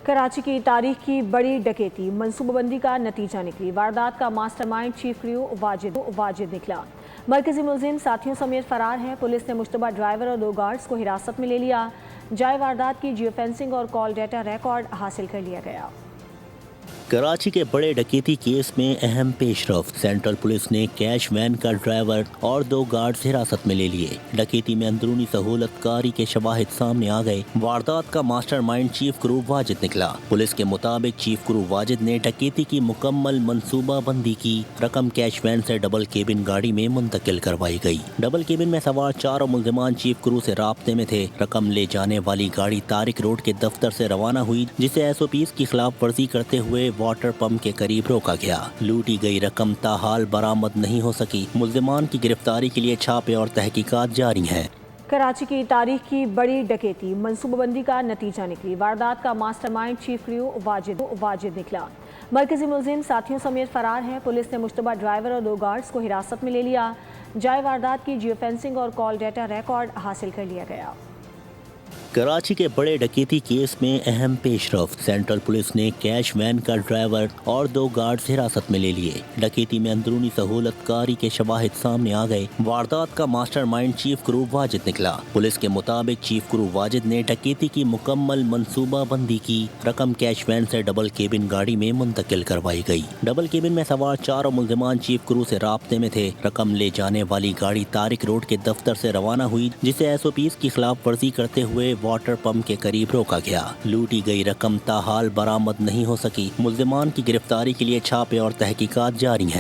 कराची की तारीख की बड़ी डकैती मनसूबाबंदी का नतीजा निकली। वारदात का मास्टरमाइंड चीफ क्रू वाजिद निकला। मरकजी मुलजिम साथियों समेत फरार है। पुलिस ने मुश्तबा ड्राइवर और 2 गार्ड्स को हिरासत में ले लिया। जाए वारदात की जियो फेंसिंग और कॉल डेटा रिकॉर्ड हासिल कर लिया गया। कराची के बड़े डकैती केस में अहम पेशरफ। सेंट्रल पुलिस ने कैश वैन का ड्राइवर और 2 गार्ड्स हिरासत में ले लिए। डकैती में अंदरूनी सहूलतकारी के शवाहिद सामने आ गए। वारदात का मास्टरमाइंड चीफ क्रू वाजिद निकला। पुलिस के मुताबिक चीफ क्रू वाजिद ने डकैती की मुकम्मल मंसूबा बंदी की। रकम कैश वैन से डबल केबिन गाड़ी में मुंतकिल करवाई गई। डबल केबिन में सवार 4 मुल्जिमान चीफ क्रू से राब्ते में थे। रकम ले जाने वाली गाड़ी तारिक रोड के दफ्तर से रवाना हुई, जिसे SOPs की खिलाफ वर्जी करते हुए वाटर पंप के करीब रोका गया। लूटी गई रकम ताहाल बरामद नहीं हो सकी। मुल्जिमान की गिरफ्तारी के लिए छापे और तहकीकात जारी हैं। कराची की तारीख की बड़ी डकैती मनसूबाबंदी का नतीजा निकली। वारदात का मास्टरमाइंड चीफ क्रू वाजिद निकला। मरकजी मुलजिम साथियों समेत फरार है। पुलिस ने मुश्तबा ड्राइवर और 2 गार्ड्स को हिरासत में ले लिया। जाए वारदात की जियो फेंसिंग और कॉल डेटा रिकॉर्ड हासिल कर लिया गया। कराची के बड़े डकैती केस में अहम पेशरफ। सेंट्रल पुलिस ने कैश वैन का ड्राइवर और 2 गार्ड्स हिरासत में ले लिए। डकैती में अंदरूनी सहूलतकारी के शवाहिद सामने आ गए। वारदात का मास्टरमाइंड चीफ क्रू वाजिद निकला। पुलिस के मुताबिक चीफ क्रू वाजिद ने डकैती की मुकम्मल मंसूबा बंदी की। रकम कैश वैन से डबल केबिन गाड़ी में मुंतकिल करवाई गई। डबल केबिन में सवार 4 मुल्जिमान चीफ क्रू से राब्ते में थे। रकम ले जाने वाली गाड़ी तारिक रोड के दफ्तर से रवाना हुई, जिसे SOPs की खिलाफ वर्जी करते हुए वाटर पंप के करीब रोका गया। लूटी गई रकम ताहाल बरामद नहीं हो सकी। मुल्जिमान की गिरफ्तारी के लिए छापे और तहकीकात जारी हैं।